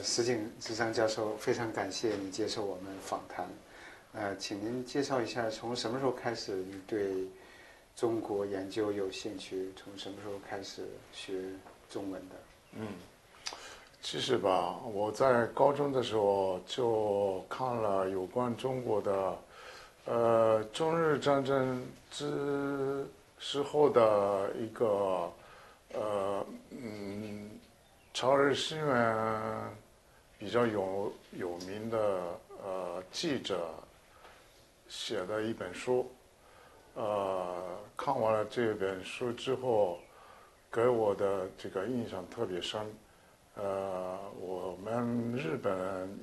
石井智章教授，非常感谢你接受我们访谈。请您介绍一下，从什么时候开始你对中国研究有兴趣？从什么时候开始学中文的？其实吧，我在高中的时候就看了有关中国的，中日战争之后的一个朝日新闻比较有名的记者写的一本书，看完了这本书之后，给我的这个印象特别深。我们日本人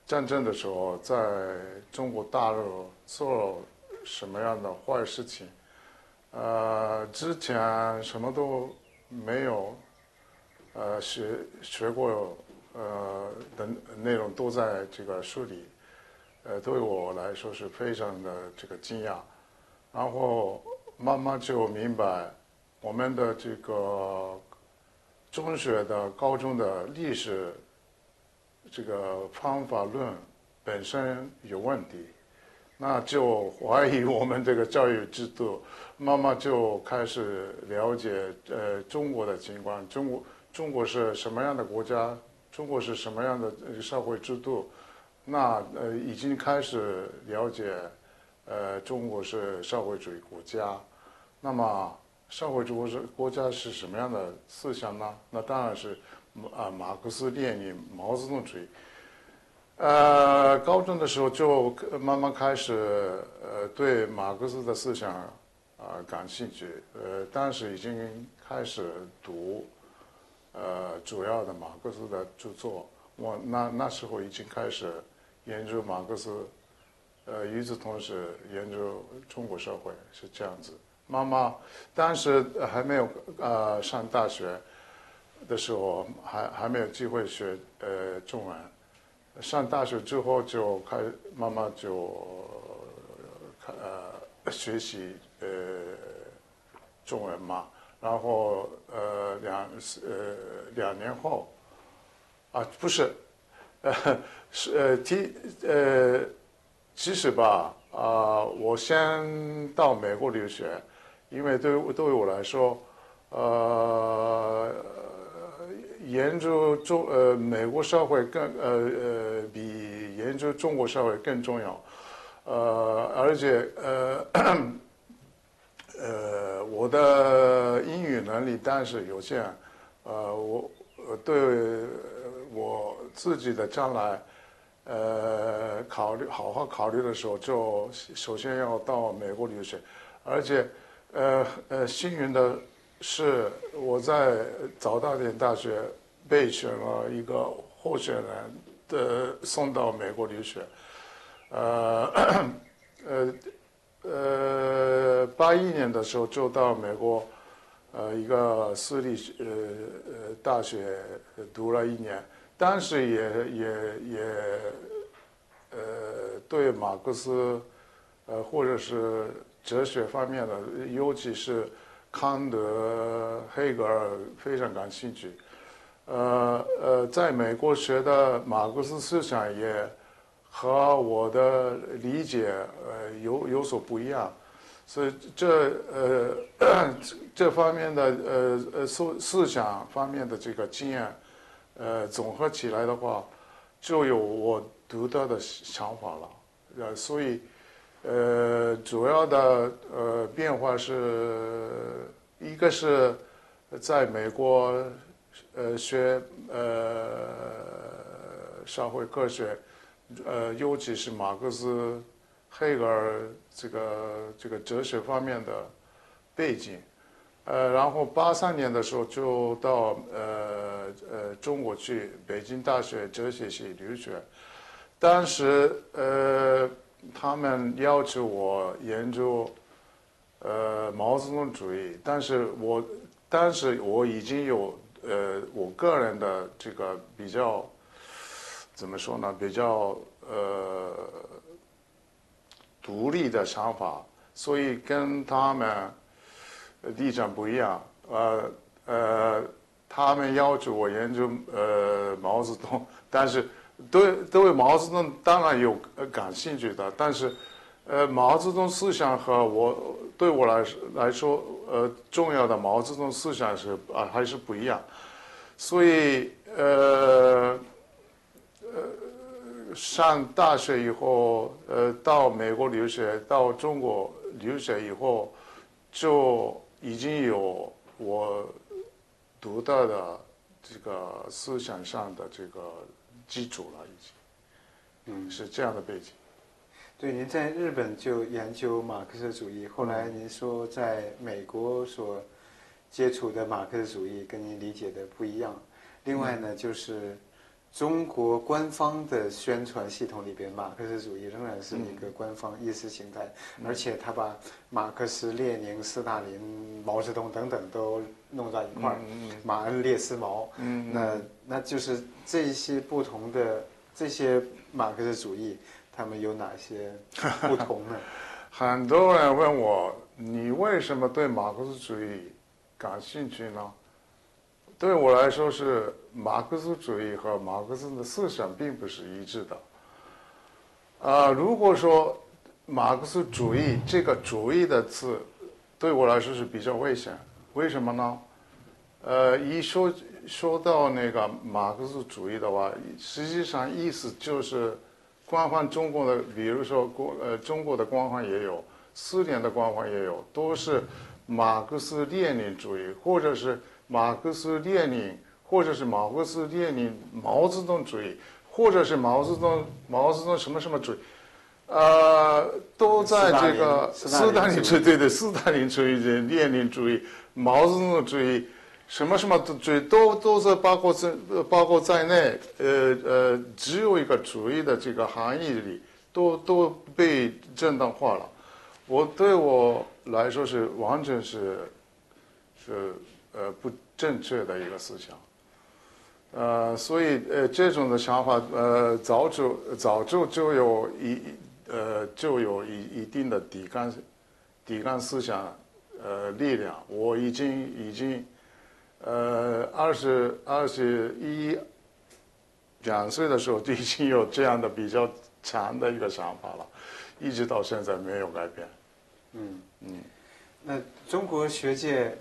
战争的时候，在中国大陆做了什么样的坏事情？之前什么都没有，学过，的内容都在这个书里，对我来说是非常的这个惊讶，然后慢慢就明白我们的这个中学的、高中的历史这个方法论本身有问题，那就怀疑我们这个教育制度，慢慢就开始了解中国的情况，中国是什么样的国家，中国是什么样的社会制度，那已经开始了解中国是社会主义国家，那么社会主义国家是什么样的思想呢？那当然是马克思列宁、毛泽东主义。高中的时候就慢慢开始对马克思的思想感兴趣，当时已经开始读主要的马克思的著作，我那时候已经开始研究马克思，与此同时研究中国社会是这样子。妈妈当时还没有上大学的时候，还没有机会学中文。上大学之后就慢慢就学习中文嘛，然后2年后不是其实吧我先到美国留学，因为对于我来说研究美国社会比研究中国社会更重要，而且我的英语能力但是有限，我对我自己的将来好好考虑的时候，就首先要到美国留学，而且幸运的是我在早稻田大学被选了一个候选人送到美国留学，81年的时候就到美国一个私立大学读了1年，当时也对马克思或者是哲学方面的，尤其是康德、黑格尔非常感兴趣。在美国学的马克思思想也和我的理解有所不一样，所以这方面的思想方面的这个经验总合起来的话，就有我独特的想法了。所以主要的变化是一个是在美国学社会科学，尤其是马克思、黑格尔这个哲学方面的背景，然后83年的时候就到中国去北京大学哲学系留学，当时他们要求我研究毛泽东主义，但是当时我已经有我个人的这个比较怎么说呢，比较独立的想法，所以跟他们立场不一样。他们要求我研究毛泽东，但是对毛泽东当然有感兴趣的，但是毛泽东思想和对我来说重要的毛泽东思想还是不一样，所以上大学以后到美国留学，到中国留学以后，就已经有我独到的这个思想上的这个基础了，已经，是这样的背景。对，您在日本就研究马克思主义，后来您说在美国所接触的马克思主义跟您理解的不一样。另外呢，就是中国官方的宣传系统里边，马克思主义仍然是一个官方意识形态，而且他把马克思、列宁、斯大林、毛泽东等等都弄到一块儿，马恩列斯毛，那就是这一些不同的这些马克思主义。他们有哪些不同呢？很多人问我，你为什么对马克思主义感兴趣呢？对我来说，是马克思主义和马克思的思想并不是一致的。如果说马克思主义这个"主义"的字，对我来说是比较危险。为什么呢？一说到那个马克思主义的话，实际上意思就是官方中国的，比如说中国的官方也有，苏联的官方也有，都是马克思列宁主义，或者是马克思列宁，或者是马克思列宁毛泽东主义，或者是毛泽东什么什么主义，都在这个斯大林主义，对对，斯大林主义、列宁主义、毛泽东主义。什么主义都是包括在内，只有一个主义的这个含义里，都被正当化了。对我来说是完全是不正确的一个思想。所以这种的想法早就有一定的抵抗思想力量。我已经。21、2岁的时候就已经有这样的比较强的一个想法了，一直到现在没有改变。那中国学界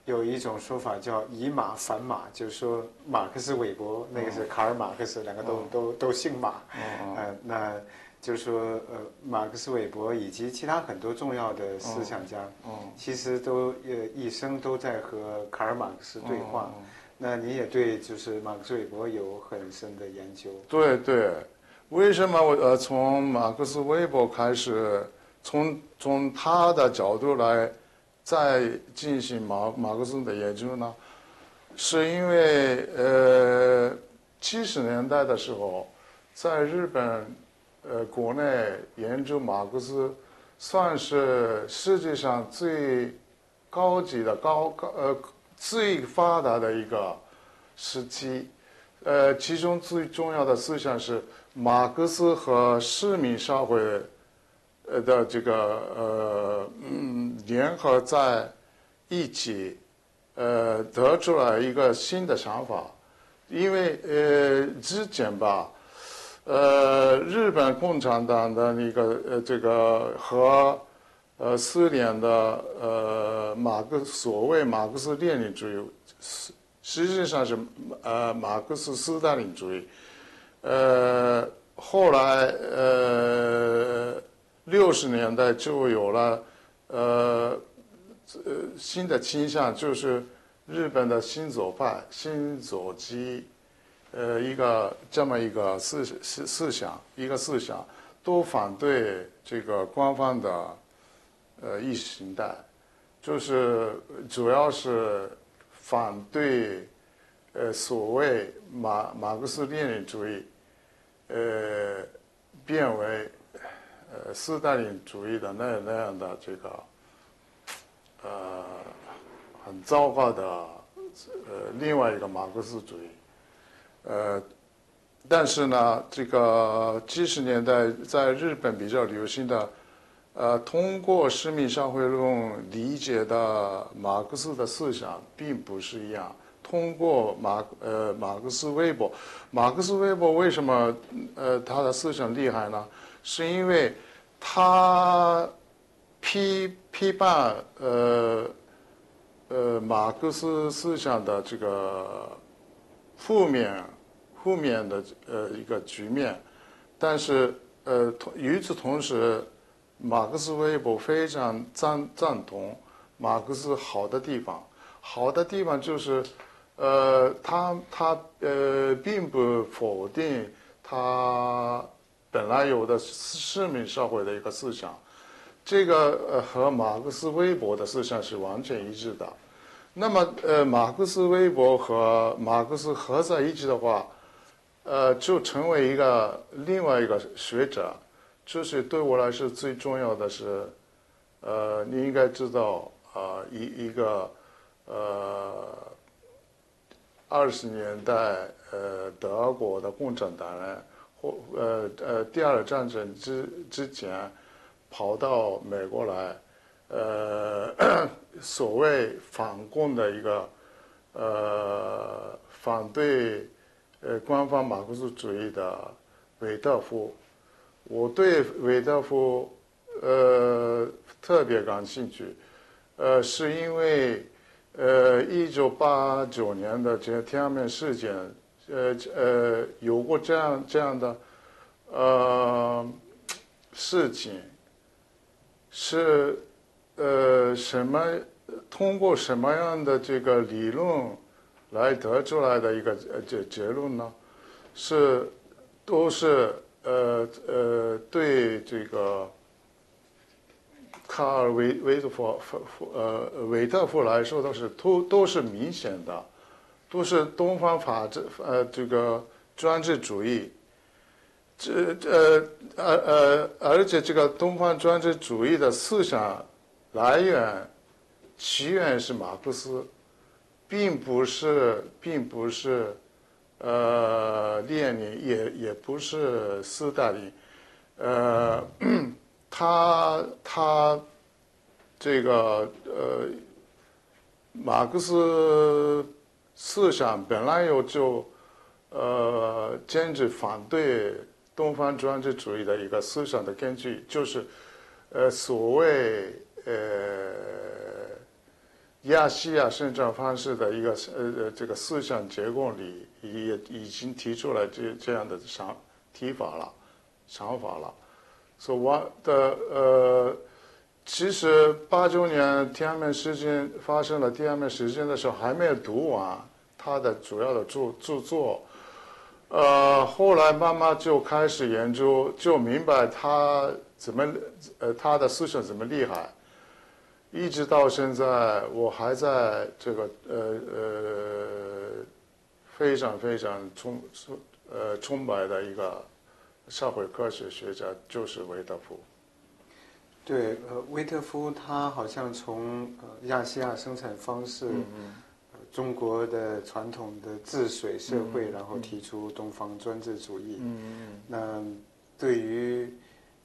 有一种说法叫以马反马，就是说马克思韦伯那个是卡尔马克思，两个都姓马。那就是说马克思韦伯以及其他很多重要的思想家，其实都一生都在和卡尔马克思对话。那你也对就是马克思韦伯有很深的研究。对对，为什么我从马克思韦伯开始，从他的角度来再进行马克思的研究呢？是因为70年代的时候，在日本国内研究马克思算是世界上最高级的最发达的一个时期。其中最重要的思想是马克思和市民社会的这个联合在一起，得出来一个新的想法。因为之前吧，日本共产党的那个这个和苏联的所谓马克思列宁主义，实际上是马克思斯大林主义。后来60年代就有了新的倾向，就是日本的新左派、新左基。这么一个思想，都反对这个官方的意识形态，就是主要是反对所谓马克思列宁主义变为斯大林主义的那样的这个很糟糕的另外一个马克思主义。但是呢，这个70年代在日本比较流行的，通过市民社会论理解的马克思的思想并不是一样。通过马克思韦伯。马克思韦伯为什么他的思想厉害呢？是因为他批判马克思思想的这个负面的一个局面，但是与此同时，马克思韦伯非常赞同马克思好的地方。好的地方就是，他并不否定他本来有的市民社会的一个思想，这个和马克思韦伯的思想是完全一致的。那么马克思韦伯和马克思合在一起的话，就成为另外一个学者。就是对我来说最重要的是，你应该知道一个20年代德国的共产党人第二战争之前跑到美国来，所谓反共的一个反对官方马克思主义的韦特夫。我对韦特夫特别感兴趣，是因为1989年的这个天安门事件，有过这样的事情，是通过什么样的这个理论来得出来的一个结论呢？都是对这个卡尔韦特夫来说都是明显的，都是东方这个专制主义，而且这个东方专制主义的思想起源是马克思，并不是列宁，也不是斯大林，他这个马克思思想本来就坚持反对东方专制主义的一个思想的根据，就是所谓亚细亚生长方式的一个这个思想结构里也已经提出了这样的想法了。所以我的其实89年天安门事件发生了，天安门事件的时候还没有读完他的主要的著作，后来慢慢就开始研究，就明白他的思想怎么厉害。一直到现在，我还在这个非常崇拜的一个社会科学学家就是韦特夫。对，韦特夫他好像从亚细亚生产方式，中国的传统的治水社会，然后提出东方专制主义。那对于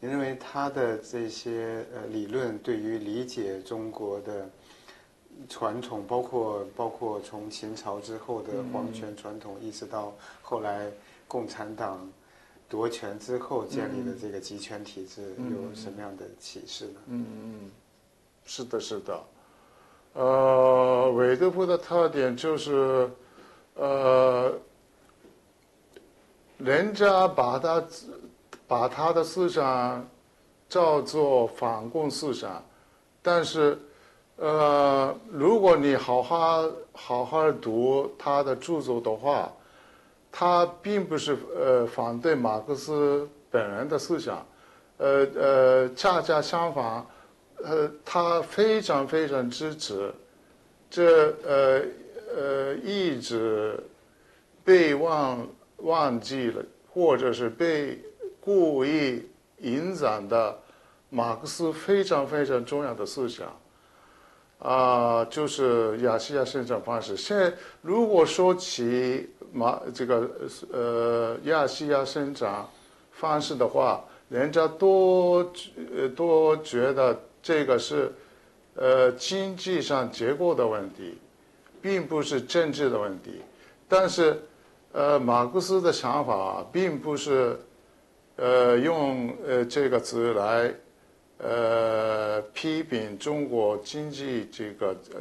你认为他的这些理论对于理解中国的传统，包括从秦朝之后的皇权传统，一直到后来共产党夺权之后建立的这个集权体制，有什么样的启示呢？是的。韦特夫的特点就是，人家把他的思想叫做反共思想，但是，如果你好好读他的著作的话，他并不是反对马克思本人的思想，恰恰相反。他非常支持一直被忘记了，或者是被故意影响的马克思非常重要的思想就是亚细亚生长方式。现在如果说起亚细亚生长方式的话，人家都觉得这个是经济上结构的问题，并不是政治的问题，但是马克思的想法并不是用这个词来批评中国经济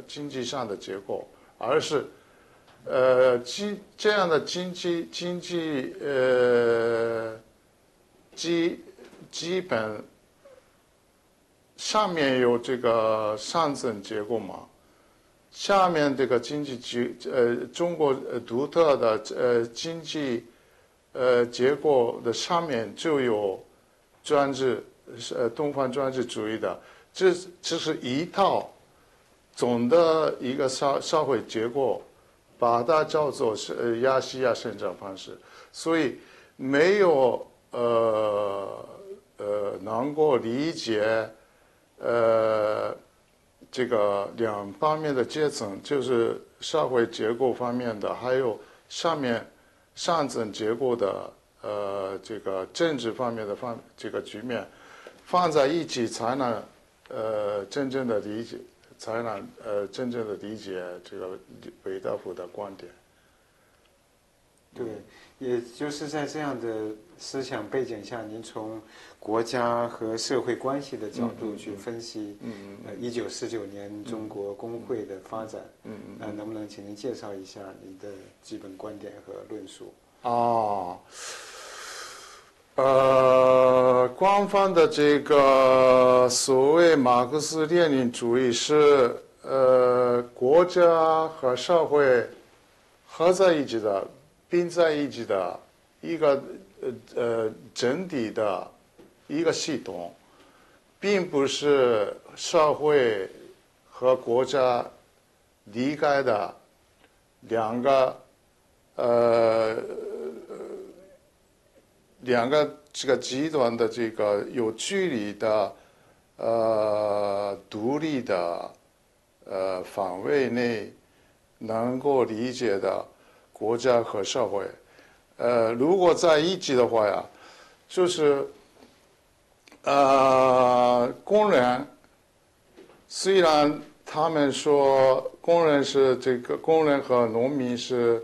经济上的结构，而是这样的经济基本上面有这个上层结构嘛，下面这个中国独特的经济结构的上面就有东方专制主义的，这是一套总的一个社会结构，把它叫做是亚细亚生长方式，所以没有能够理解这个两方面的阶层，就是社会结构方面的，还有上层结构的这个政治方面的这个局面放在一起，才能真正的理解，这个韦德福的观点。对，也就是在这样的思想背景下，您从国家和社会关系的角度去分析，1949年中国工会的发展，能不能请您介绍一下您的基本观点和论述？官方的这个所谓马克思列宁主义是国家和社会合在一起的。并在一起的一个整体的一个系统，并不是社会和国家离开的两个这个极端的这个有距离的独立的范围内能够理解的国家和社会，如果在一起的话呀，就是工人，虽然他们说工人和农民是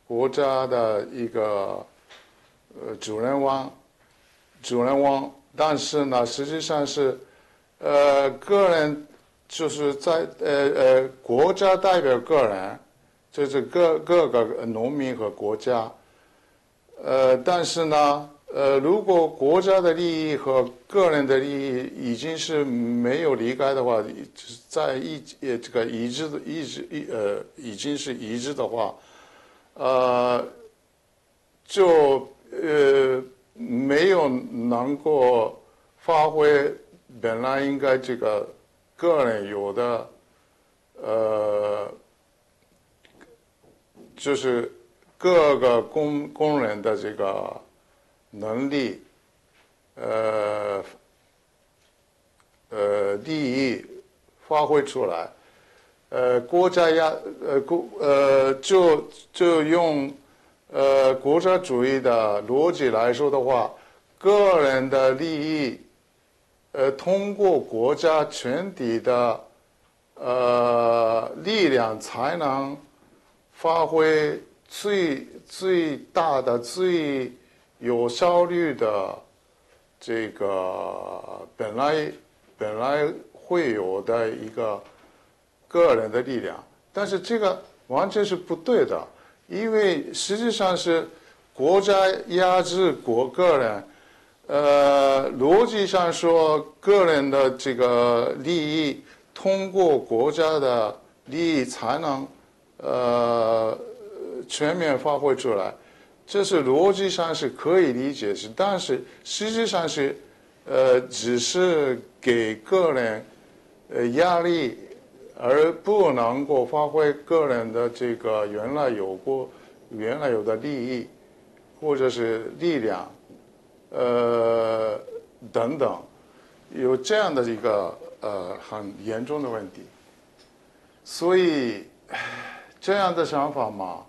国家的一个主人翁，但是呢，实际上是个人就是在国家代表个人。这是各个农民和国家，但是呢，如果国家的利益和个人的利益已经是没有离开的话，在这个已经是一致的话，就没有能够发挥本来应该这个个人有的就是各个工人的这个能力，利益发挥出来，国家就用国家主义的逻辑来说的话，个人的利益，通过国家全体的力量才能发挥最大的、最有效率的这个本来会有的一个个人的力量，但是这个完全是不对的，因为实际上是国家压制个人，逻辑上说个人的这个利益通过国家的利益才能全面发挥出来，这是逻辑上是可以理解是，但是实际上是只是给个人压力，而不能够发挥个人的这个原来有的利益或者是力量等等，有这样的一个很严重的问题，所以这样的想法嘛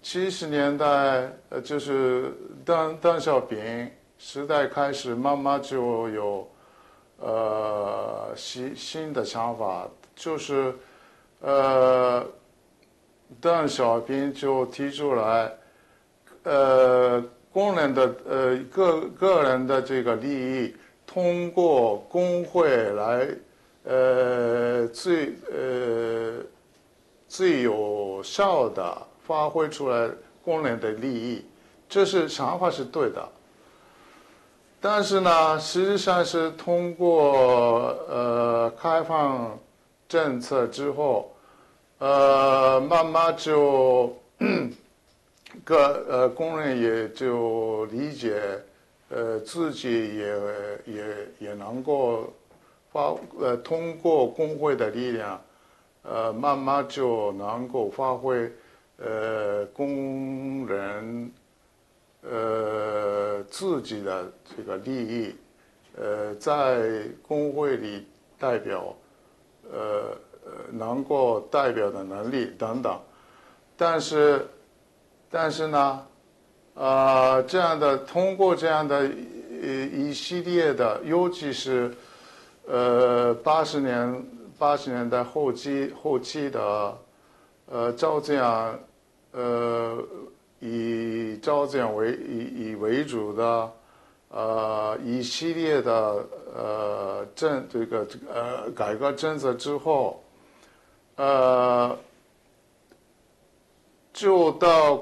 ，70年代就是邓小平时代开始，慢慢就有新的想法，就是邓小平就提出来，工人的个人的这个利益，通过工会来最有效的发挥出来工人的利益，这是想法是对的。但是呢，实际上是通过开放政策之后，慢慢就工人也就理解，自己也能够通过工会的力量，慢慢就能够发挥工人自己的这个利益，在工会里代表，能够代表的能力等等，但是呢，这样的通过这样的一系列的，尤其是80年代后期的赵紫阳以赵紫阳为主的一系列的改革政策之后，就到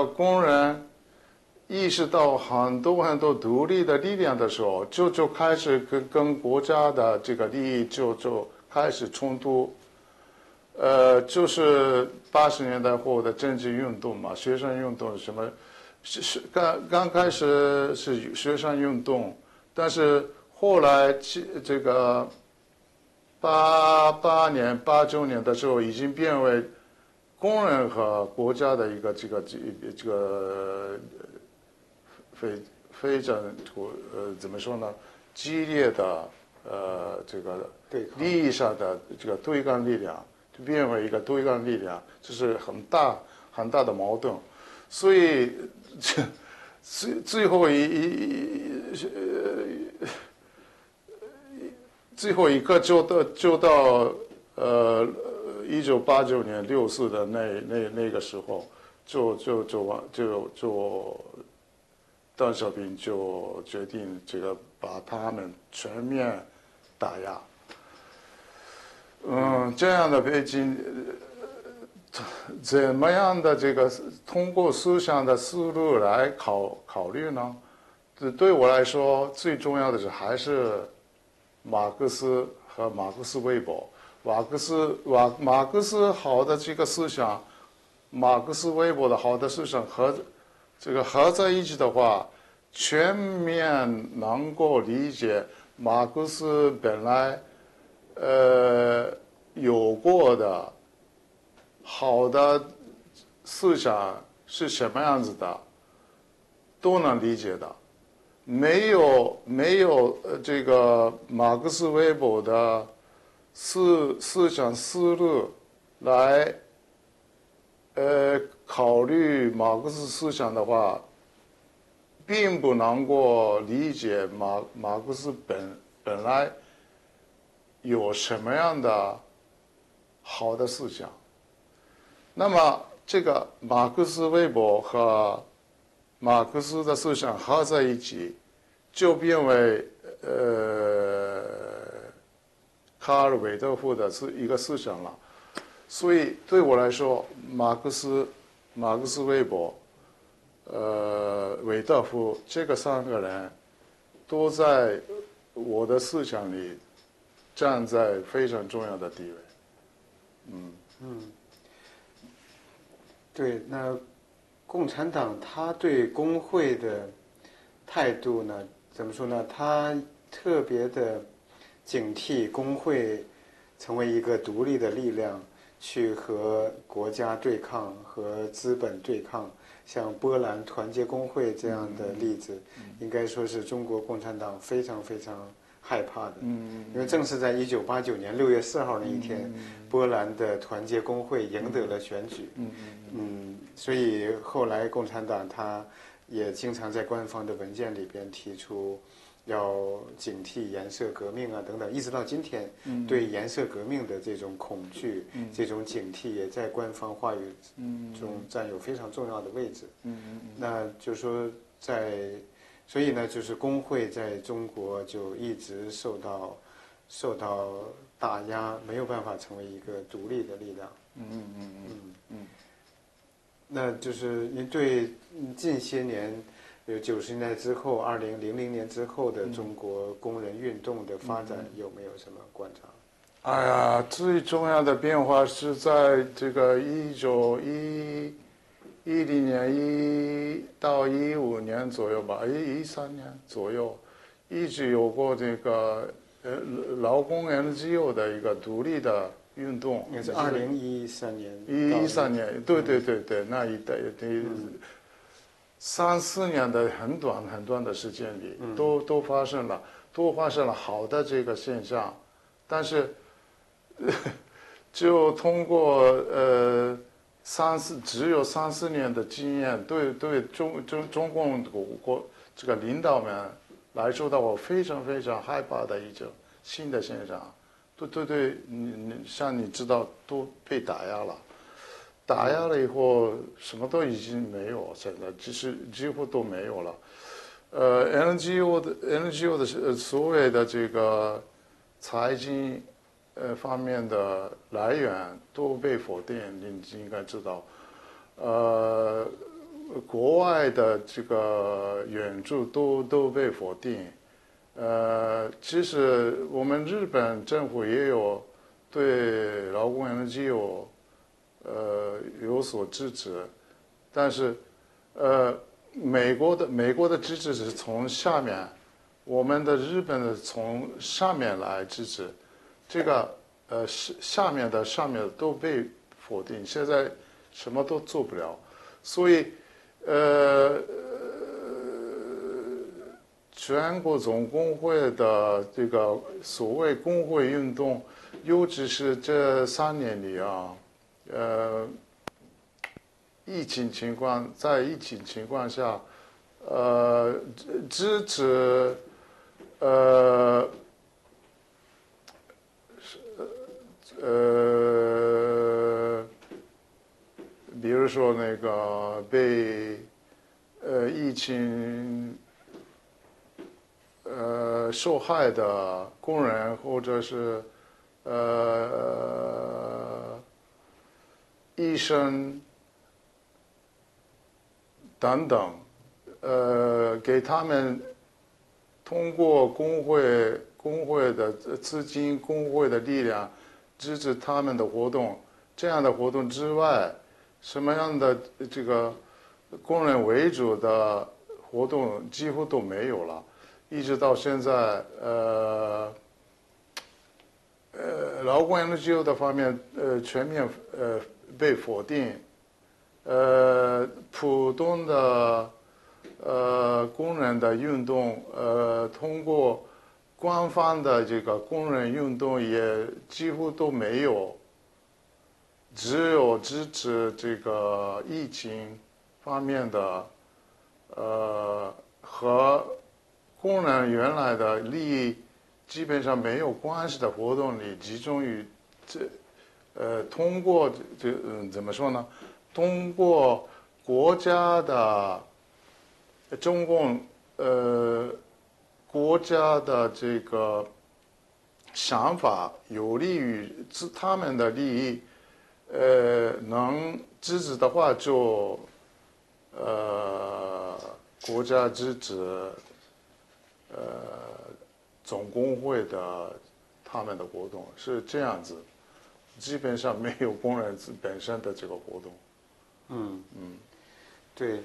工人意识到很多独立的力量的时候，就开始跟国家的这个利益就开始冲突。就是80年代后的政治运动嘛，学生运动什么，刚开始是学生运动，但是后来这个88年、89年的时候，已经变为工人和国家的一个这个非常怎么说呢？激烈的这个利益上的这个对抗力量。就变为一个对抗力量，这是很大的矛盾，所以最后一个就到1989年64的那个时候，邓小平就决定这个把他们全面打压。这样的背景，怎么样的这个通过思想的思路来考虑呢？对我来说，最重要的是还是马克思和马克思韦伯。马克思好的这个思想，马克思韦伯的好的思想合在一起的话，全面能够理解马克思本来。有过的好的思想是什么样子的，都能理解的。没有这个马克思韦伯的思想思路来考虑马克思思想的话，并不能够理解马克思本来有什么样的好的思想。那么这个马克思韦伯和马克思的思想合在一起，就变为卡尔韦德夫的一个思想了。所以对我来说，马克思韦伯韦德夫这个3个人都在我的思想里站在非常重要的地位。对，那共产党他对工会的态度呢，怎么说呢？他特别的警惕工会成为一个独立的力量，去和国家对抗、和资本对抗。像波兰团结工会这样的例子，应该说是中国共产党非常非常害怕的。因为正是在1989年6月4号那一天，波兰的团结工会赢得了选举。所以后来共产党他也经常在官方的文件里边提出，要警惕颜色革命啊等等，一直到今天，对颜色革命的这种恐惧、这种警惕，也在官方话语中占有非常重要的位置。那就是说所以呢，就是工会在中国就一直受到打压，没有办法成为一个独立的力量。那就是您对近些年，比如90年代之后、2000年之后的中国工人运动的发展有没有什么观察？哎呀，最重要的变化是在这个1910年到15年左右吧，13年左右，一直有过这个劳工 NGO 的一个独立的运动。应该是2013年。13年，对，那一代3、4年的很短的时间里，都发生了好的这个现象，但是就通过只有3、4年的经验，对中共国这个领导们来说的话，非常害怕的一种新的现象。对，像你知道都被打压了以后，什么都已经没有，现在几乎都没有了。NGO 的所谓的这个财经方面的来源都被否定，你应该知道。国外的这个援助都被否定。其实我们日本政府也有对劳工 NGO 有所支持，但是美国的支持是从下面，我们的日本的从上面来支持，这个上面的都被否定，现在什么都做不了，所以全国总工会的这个所谓工会运动，尤其是这3年里啊，在疫情情况下，支持比如说那个被疫情受害的工人，或者是医生等等，给他们通过工会的资金、工会的力量支持他们的活动。这样的活动之外，什么样的这个工人为主的活动几乎都没有了。一直到现在，劳工 NGO 的方面，全面被否定，普通的工人的运动，通过官方的这个工人运动也几乎都没有，只有支持这个疫情方面的，和工人原来的利益基本上没有关系的活动里，集中于通过怎么说呢？通过国家的中共国家的这个想法有利于他们的利益，能支持的话就国家支持总工会的他们的活动是这样子，基本上没有工人本身的这个活动。对，